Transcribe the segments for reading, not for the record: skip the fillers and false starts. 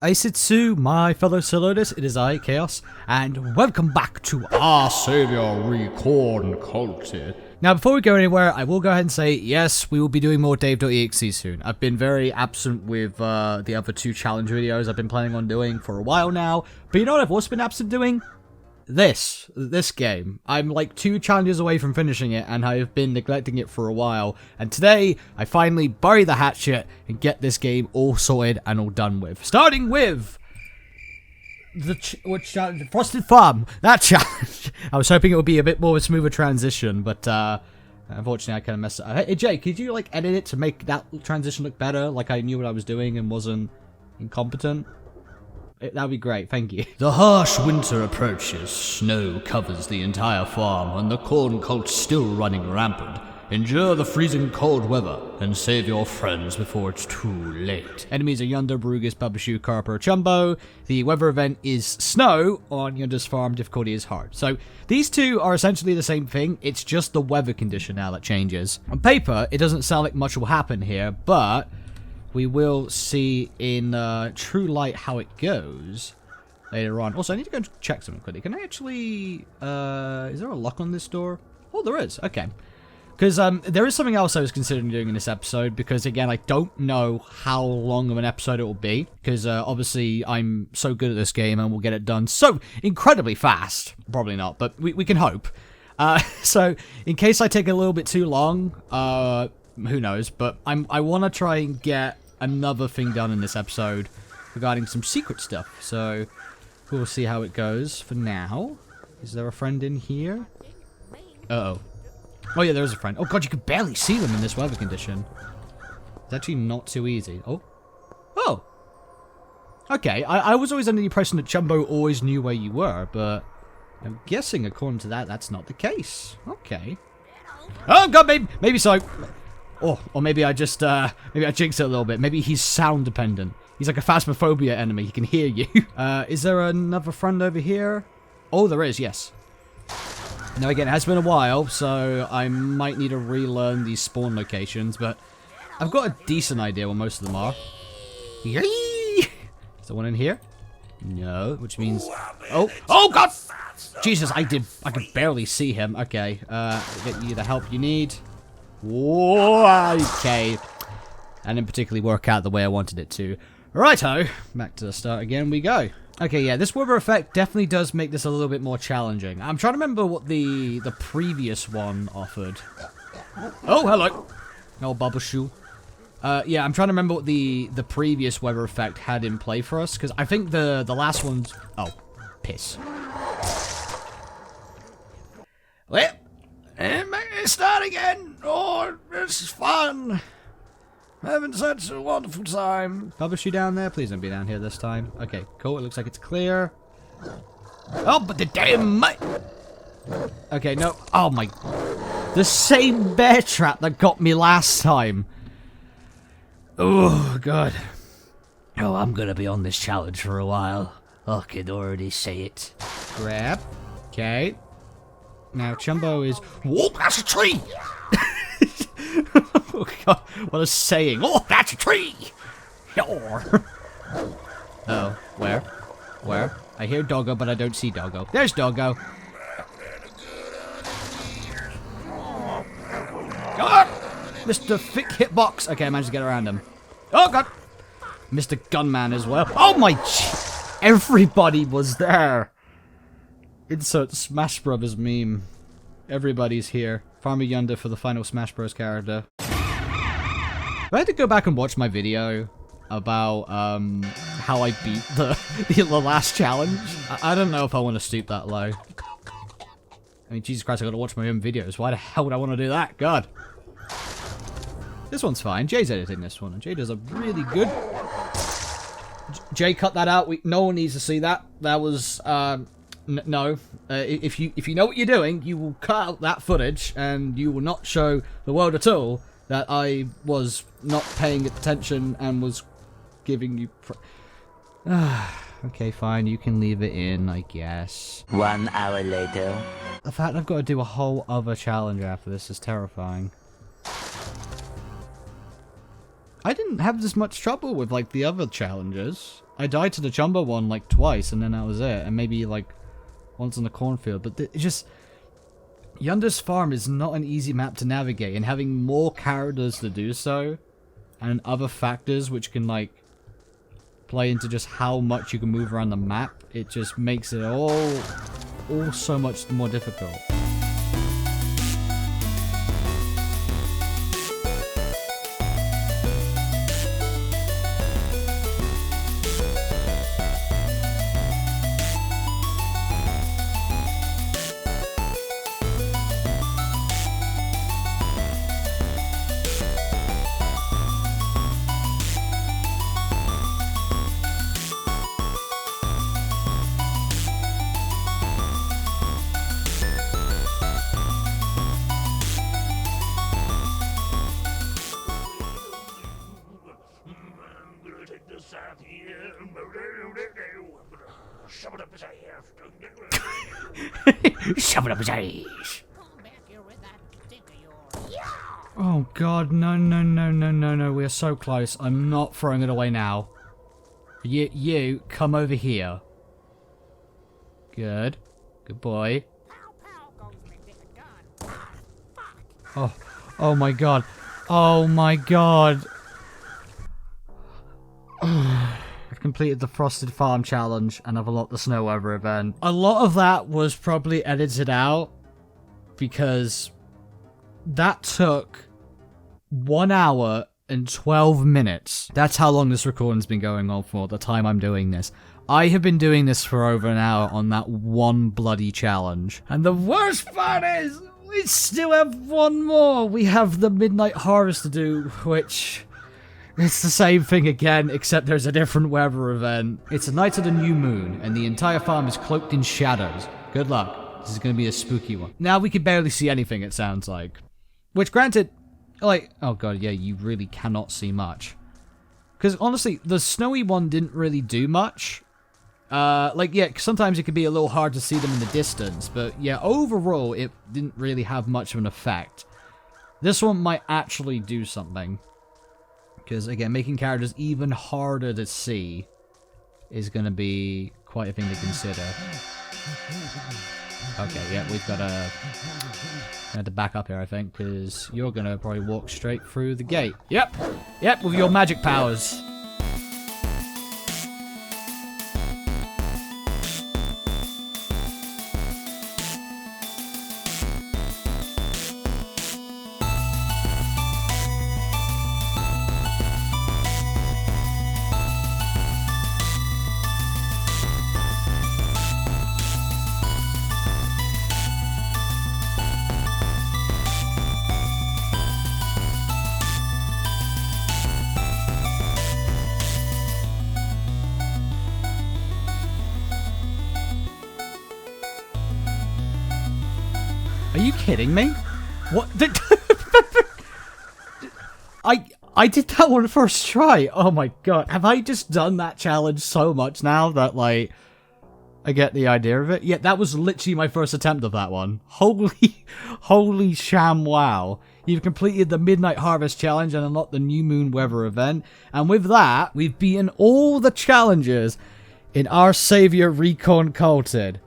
Aisitsu, my fellow Salotus, it is I, Chaos, and welcome back to our savior Recorn culture. Now, before we go anywhere, I will go ahead and say, yes, we will be doing more Dave.exe soon. I've been very absent with the other two challenge videos I've been planning on doing for a while now, but you know what I've also been absent doing? This game. I'm like 2 challenges away from finishing it, and I've been neglecting it for a while. And today, I finally bury the hatchet and get this game all sorted and all done with. Starting with which challenge? Frosted Farm. That challenge. I was hoping it would be a bit more of a smoother transition, but unfortunately, I kind of messed it up. Hey, Jay, could you like edit it to make that transition look better? Like I knew what I was doing and wasn't incompetent. That would be great, thank you. The harsh winter approaches. Snow covers the entire farm, and the corn cult's still running rampant. Endure the freezing cold weather, and save your friends before it's too late. Enemies are Yunder, Brugus, Babashu, Carper, Chumbo. The weather event is snow. On Yunder's farm, difficulty is hard. So, these two are essentially the same thing, it's just the weather condition now that changes. On paper, it doesn't sound like much will happen here, but we will see in true light how it goes later on. Also, I need to go and check something quickly. Can I actually... is there a lock on this door? Oh, there is. Okay. Because there is something else I was considering doing in this episode, because, again, I don't know how long of an episode it will be, because obviously I'm so good at this game and we'll get it done so incredibly fast. Probably not, but we can hope. So, in case I take a little bit too long, who knows, but I want to try and get another thing done in this episode regarding some secret stuff, so we'll see how it goes for now. Is there a friend in here? Uh-oh. Oh yeah, there is a friend. Oh god, you could barely see them in this weather condition. It's actually not too easy. Oh. Oh! Okay, I was always under the impression that Chumbo always knew where you were, but I'm guessing according to that, that's not the case. Okay. Oh god, maybe so. Oh, or maybe I just, maybe I jinxed it a little bit. Maybe he's sound dependent. He's like a phasmophobia enemy. He can hear you. Is there another friend over here? Oh, there is, yes. Now again, it has been a while, so I might need to relearn these spawn locations, but I've got a decent idea where most of them are. Yay! Is there one in here? No, which means... Oh god! Jesus, I could barely see him. Okay, get you the help you need. Whoa, okay. And didn't particularly work out the way I wanted it to. Righto, back to the start again we go. Okay, yeah, this weather effect definitely does make this a little bit more challenging. I'm trying to remember what the previous one offered. Oh, hello. Oh, bubble shoe. Yeah, I'm trying to remember what the previous weather effect had in play for us, because I think the last one's... Oh, piss. Well, start again. Oh, this is fun. I'm having such a wonderful time. Publish you down there? Please don't be down here this time. Okay, cool. It looks like it's clear. Oh, but the damn Okay, no. Oh my. The same bear trap that got me last time. Oh, God. Oh, I'm gonna be on this challenge for a while. I can already see it. Grab. Okay. Now, Chumbo is... Whoa, that's a tree! Oh, God, what a saying. Oh, that's a tree! Oh, where? Where? I hear Doggo, but I don't see Doggo. There's Doggo. God! Mr. Thick Hitbox. Okay, I managed to get around him. Oh, God! Mr. Gunman as well. Oh, my... Everybody was there. Insert Smash Brothers meme. Everybody's here. Farmer Yunder for the final Smash Bros. Character. I had to go back and watch my video about how I beat the last challenge. I don't know if I want to stoop that low. I mean, Jesus Christ, I gotta watch my own videos. Why the hell would I want to do that? God. This one's fine. Jay's editing this one, and Jay does a really good... Jay, cut that out. No one needs to see that. That was... No. If you know what you're doing, you will cut out that footage, and you will not show the world at all that I was not paying attention and was giving you... Okay, fine. You can leave it in, I guess. 1 hour later. The fact I've got to do a whole other challenge after this is terrifying. I didn't have this much trouble with, like, the other challenges. I died to the Chumba one, like, twice, and then that was it. And maybe, like, once in the cornfield. But it just... Yunder's Farm is not an easy map to navigate, and having more characters to do so, and other factors which can, like, play into just how much you can move around the map, it just makes it all so much more difficult. Shove it up his ass. Oh god, no, we are so close. I'm not throwing it away now. You, come over here. Good. Good boy. Oh my god. Oh my god. I've completed the Frosted Farm challenge and I've unlocked the Snow Weather event. A lot of that was probably edited out because that took 1 hour and 12 minutes. That's how long this recording's been going on for, the time I'm doing this. I have been doing this for over an hour on that one bloody challenge. And the worst part is, we still have one more. We have the Midnight Harvest to do, which... it's the same thing again, except there's a different weather event. It's the night of the new moon, and the entire farm is cloaked in shadows. Good luck. This is going to be a spooky one. Now we can barely see anything, it sounds like. Which, granted, like... oh god, yeah, you really cannot see much. Because, honestly, the snowy one didn't really do much. Like, yeah, sometimes it could be a little hard to see them in the distance, but, yeah, overall, it didn't really have much of an effect. This one might actually do something. Because, again, making characters even harder to see is going to be quite a thing to consider. Okay, yeah, we've got to back up here, I think, because you're going to probably walk straight through the gate. Yep, with your magic powers. Are you kidding me? What? I did that one first try. Oh my god. Have I just done that challenge so much now that, like, I get the idea of it? Yeah, that was literally my first attempt of that one. Holy sham wow. You've completed the Midnight Harvest challenge and unlocked the New Moon Weather event. And with that, we've beaten all the challenges in Our Savior Recorn Culted.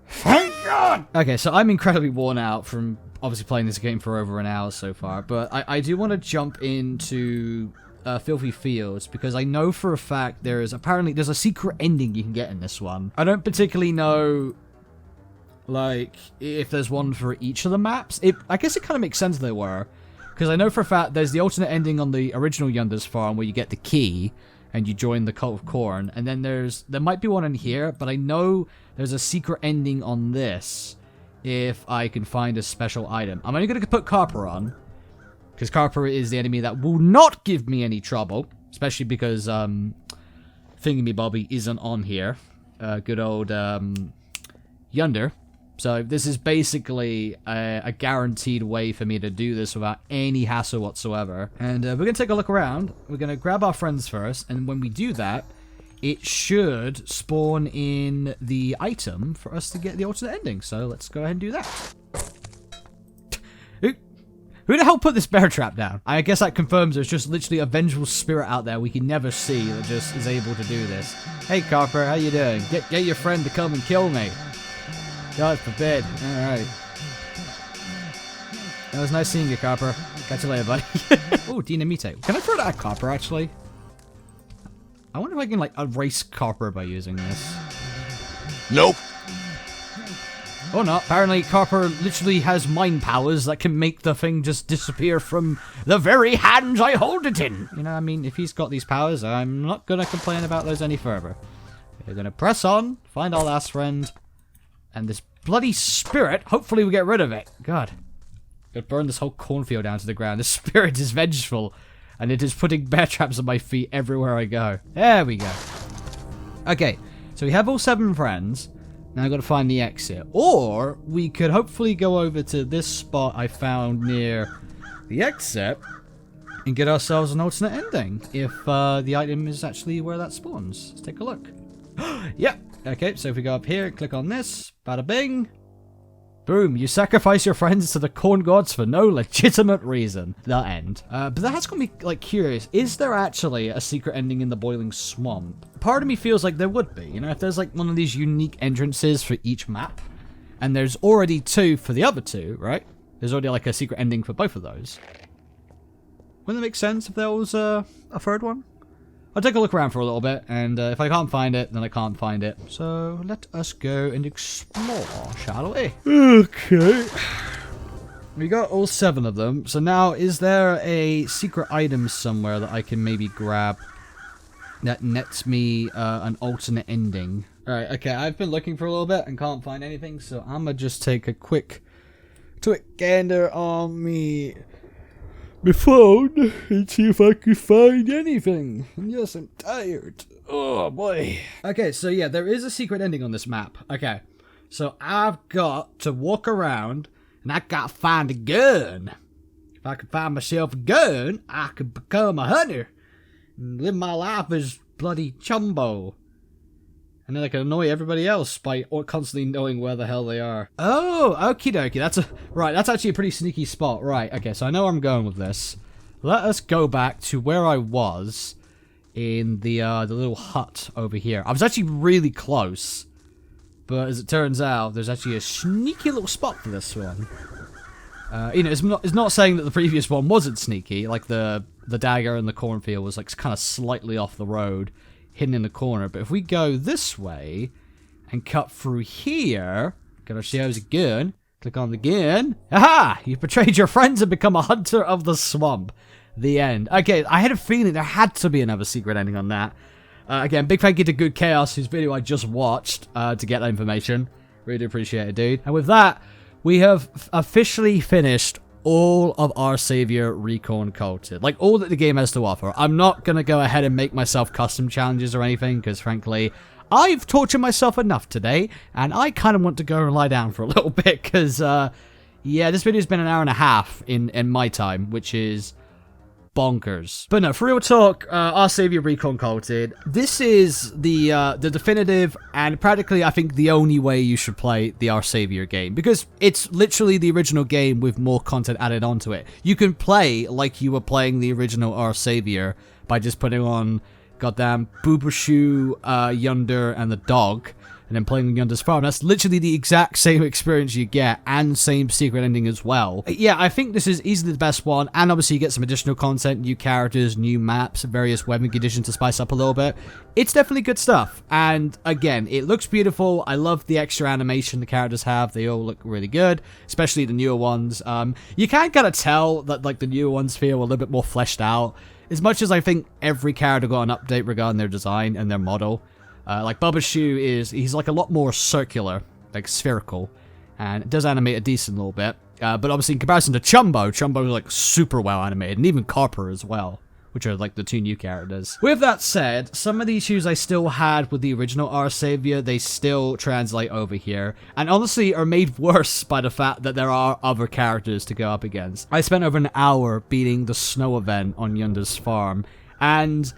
Thank God! Okay, so I'm incredibly worn out from obviously playing this game for over an hour so far, but I do want to jump into Filthy Fields, because I know for a fact there's a secret ending you can get in this one. I don't particularly know, like, if there's one for each of the maps. I guess it kind of makes sense there were, because I know for a fact there's the alternate ending on the original Yunder's Farm where you get the key and you join the Cult of Corn, and then there might be one in here, but I know there's a secret ending on this if I can find a special item. I'm only going to put Carper on, because Carper is the enemy that will not give me any trouble, especially because Thingamybobby isn't on here. Good old Yunder. So this is basically a guaranteed way for me to do this without any hassle whatsoever. And we're going to take a look around. We're going to grab our friends first, and when we do that, it should spawn in the item for us to get the alternate ending. So let's go ahead and do that. Who the hell put this bear trap down? I guess that confirms there's just literally a vengeful spirit out there we can never see that just is able to do this. Hey, Carper, how you doing? Get your friend to come and kill me. God forbid. Alright. It was nice seeing you, Carper. Catch you later, buddy. Oh, Dynamite. Can I throw that at Carper, actually? I wonder if I can, like, erase Carper by using this. Nope. Or not. Apparently, Carper literally has mind powers that can make the thing just disappear from the very hands I hold it in. You know, I mean, if he's got these powers, I'm not gonna complain about those any further. We're gonna press on, find our last friend, and this bloody spirit, hopefully we get rid of it. God. Gonna burn this whole cornfield down to the ground. The spirit is vengeful, and it is putting bear traps on my feet everywhere I go. There we go. Okay, so we have all 7 friends. Now I've got to find the exit. Or we could hopefully go over to this spot I found near the exit and get ourselves an alternate ending if the item is actually where that spawns. Let's take a look. Yep. Okay, so if we go up here, click on this, bada bing. Boom, you sacrifice your friends to the corn gods for no legitimate reason. The end. But that's gonna be, like, curious. Is there actually a secret ending in the boiling swamp? Part of me feels like there would be. You know, if there's, like, one of these unique entrances for each map, and there's already 2 for the other 2, right? There's already, like, a secret ending for both of those. Wouldn't it make sense if there was a 3rd one? I'll take a look around for a little bit, and if I can't find it, then I can't find it. So let us go and explore, shall we? Okay. We got all 7 of them. So now, is there a secret item somewhere that I can maybe grab that nets me an alternate ending? Alright, okay, I've been looking for a little bit and can't find anything, so I'm gonna just take a quick gander on me phone and see if I could find anything. And yes, I'm tired. Oh boy. Okay, so yeah, there is a secret ending on this map. Okay, so I've got to walk around and I gotta find a gun. If I could find myself a gun, I could become a hunter and live my life as bloody Chumbo. And then I can annoy everybody else by constantly knowing where the hell they are. Oh, okie dokie. That's actually a pretty sneaky spot. Right, okay, so I know where I'm going with this. Let us go back to where I was in the little hut over here. I was actually really close. But as it turns out, there's actually a sneaky little spot for this one. You know, it's not saying that the previous one wasn't sneaky. Like the dagger in the cornfield was like kind of slightly off the road, hidden in the corner. But if we go this way and cut through here, gotta show us a gun. Click on the gun. Aha! You've betrayed your friends and become a hunter of the swamp. The end. Okay, I had a feeling there had to be another secret ending on that. Again, big thank you to Good Chaos, whose video I just watched, to get that information. Really appreciate it, dude. And with that, we have officially finished all of our Savior Recorn Culted. Like, all that the game has to offer. I'm not going to go ahead and make myself custom challenges or anything, because frankly, I've tortured myself enough today, and I kind of want to go and lie down for a little bit, because, yeah, this video's been an hour and a half in my time, which is bonkers. But no, for real talk, our Savior Recorn Culted, this is the definitive and practically, I think, the only way you should play the Our Savior game, because it's literally the original game with more content added onto it. You can play like you were playing the original Our Savior by just putting on goddamn Boobashu, Yunder, and the dog, and then playing Yunder's farm. That's literally the exact same experience you get, and same secret ending as well. Yeah, I think this is easily the best one, and obviously you get some additional content, new characters, new maps, various weapon conditions to spice up a little bit. It's definitely good stuff, and again, it looks beautiful. I love the extra animation the characters have. They all look really good, especially the newer ones. You can kind of tell that, like, the newer ones feel a little bit more fleshed out, as much as I think every character got an update regarding their design and their model. Like Boobashu he's like a lot more circular, like spherical, and it does animate a decent little bit. But obviously in comparison to Chumbo is like super well animated, and even Carper as well, which are like the 2 new characters. With that said, some of the issues I still had with the original Our Savior, they still translate over here, and honestly are made worse by the fact that there are other characters to go up against. I spent over an hour beating the snow event on Yunder's farm, and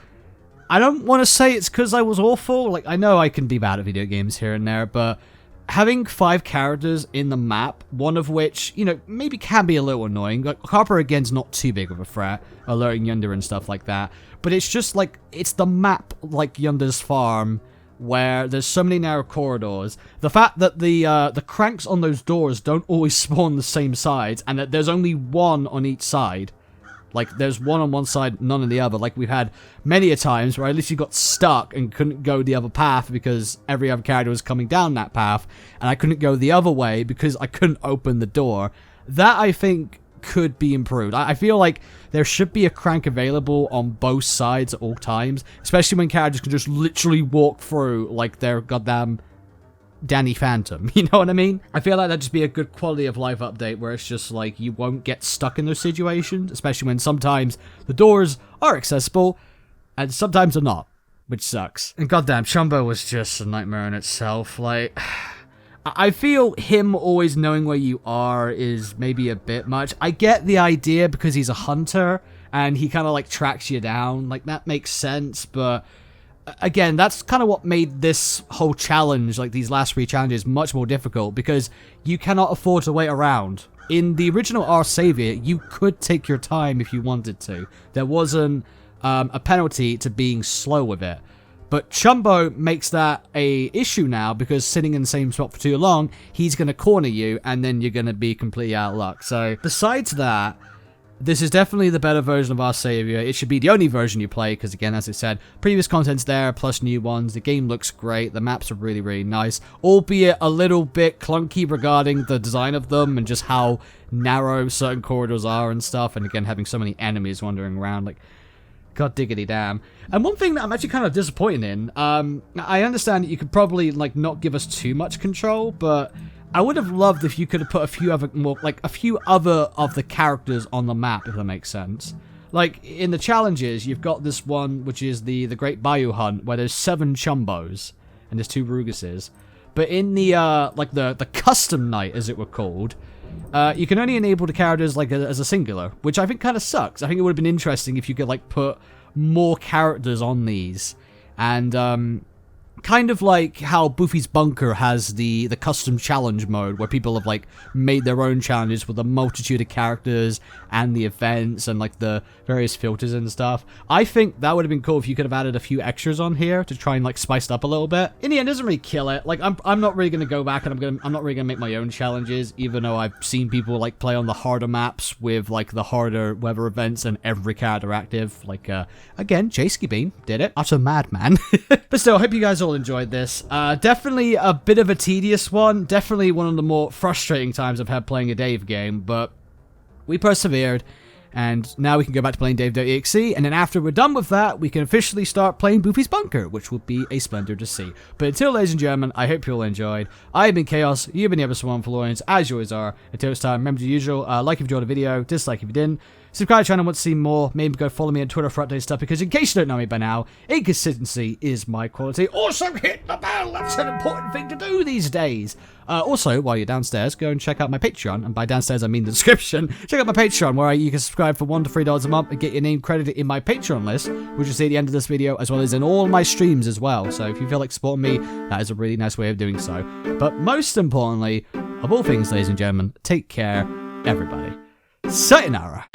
I don't want to say it's because I was awful. Like, I know I can be bad at video games here and there, but having 5 characters in the map, one of which, you know, maybe can be a little annoying. Like, Harper, again's not too big of a threat, alerting Yunder and stuff like that. But it's just, like, it's the map, like Yunder's farm, where there's so many narrow corridors. The fact that the cranks on those doors don't always spawn the same sides, and that there's only one on each side. Like, there's one on one side, none on the other. Like, we've had many a times where I literally got stuck and couldn't go the other path because every other character was coming down that path, and I couldn't go the other way because I couldn't open the door. That, I think, could be improved. I feel like there should be a crank available on both sides at all times, especially when characters can just literally walk through like they're goddamn Danny Phantom, you know what I mean? I feel like that'd just be a good quality of life update where it's just like you won't get stuck in those situations, especially when sometimes the doors are accessible and sometimes they're not, which sucks. And goddamn, Chumbo was just a nightmare in itself. Like, I feel him always knowing where you are is maybe a bit much. I get the idea because he's a hunter and he kind of like tracks you down, like that makes sense, but again, that's kind of what made this whole challenge, like these last 3 challenges, much more difficult, because you cannot afford to wait around. In the original Our Savior, you could take your time if you wanted to. There wasn't a penalty to being slow with it. But Chumbo makes that a issue now, because sitting in the same spot for too long, he's going to corner you, and then you're going to be completely out of luck. So, besides that, this is definitely the better version of Our Savior. It should be the only version you play, because again, as I said, previous content's there, plus new ones. The game looks great. The maps are really, really nice, albeit a little bit clunky regarding the design of them and just how narrow certain corridors are and stuff. And again, having so many enemies wandering around, like, god diggity damn. And one thing that I'm actually kind of disappointed in, I understand that you could probably, like, not give us too much control, but I would have loved if you could have put a few other of the characters on the map, if that makes sense. Like, in the challenges, you've got this one, which is the Great Bayou Hunt, where there's 7 Chumbos, and there's 2 Ruguses. But in the, the custom night, as it were called, you can only enable the characters, like, as a singular, which I think kind of sucks. I think it would have been interesting if you could, like, put more characters on these. And, kind of like how Boofy's Bunker has the custom challenge mode, where people have, like, made their own challenges with a multitude of characters and the events and, like, the various filters and stuff. I think that would have been cool if you could have added a few extras on here to try and, like, spice it up a little bit. In the end, it doesn't really kill it. Like, I'm not really gonna go back and I'm not really gonna make my own challenges, even though I've seen people, like, play on the harder maps with, like, the harder weather events and every character active. Like, again, Jayskibean did it. Utter madman. But still, I hope you guys all enjoyed this. Definitely a bit of a tedious one. Definitely one of the more frustrating times I've had playing a Dave game, but we persevered, and now we can go back to playing Dave.exe, and then after we're done with that, we can officially start playing Boofy's Bunker, which will be a splendor to see. But until, ladies and gentlemen, I hope you all enjoyed. I've been Chaos, you've been the ever so wonderful Lawrence, as you always are. Until this time, remember the usual, like if you enjoyed the video, dislike if you didn't. Subscribe to the channel and want to see more. Maybe go follow me on Twitter for update stuff, because in case you don't know me by now, inconsistency is my quality. Also, hit the bell. That's an important thing to do these days. Also, while you're downstairs, go and check out my Patreon. And by downstairs, I mean the description. Check out my Patreon, where you can subscribe for $1 to $3 a month and get your name credited in my Patreon list, which you'll see at the end of this video, as well as in all my streams as well. So if you feel like supporting me, that is a really nice way of doing so. But most importantly, of all things, ladies and gentlemen, take care, everybody. Sayonara.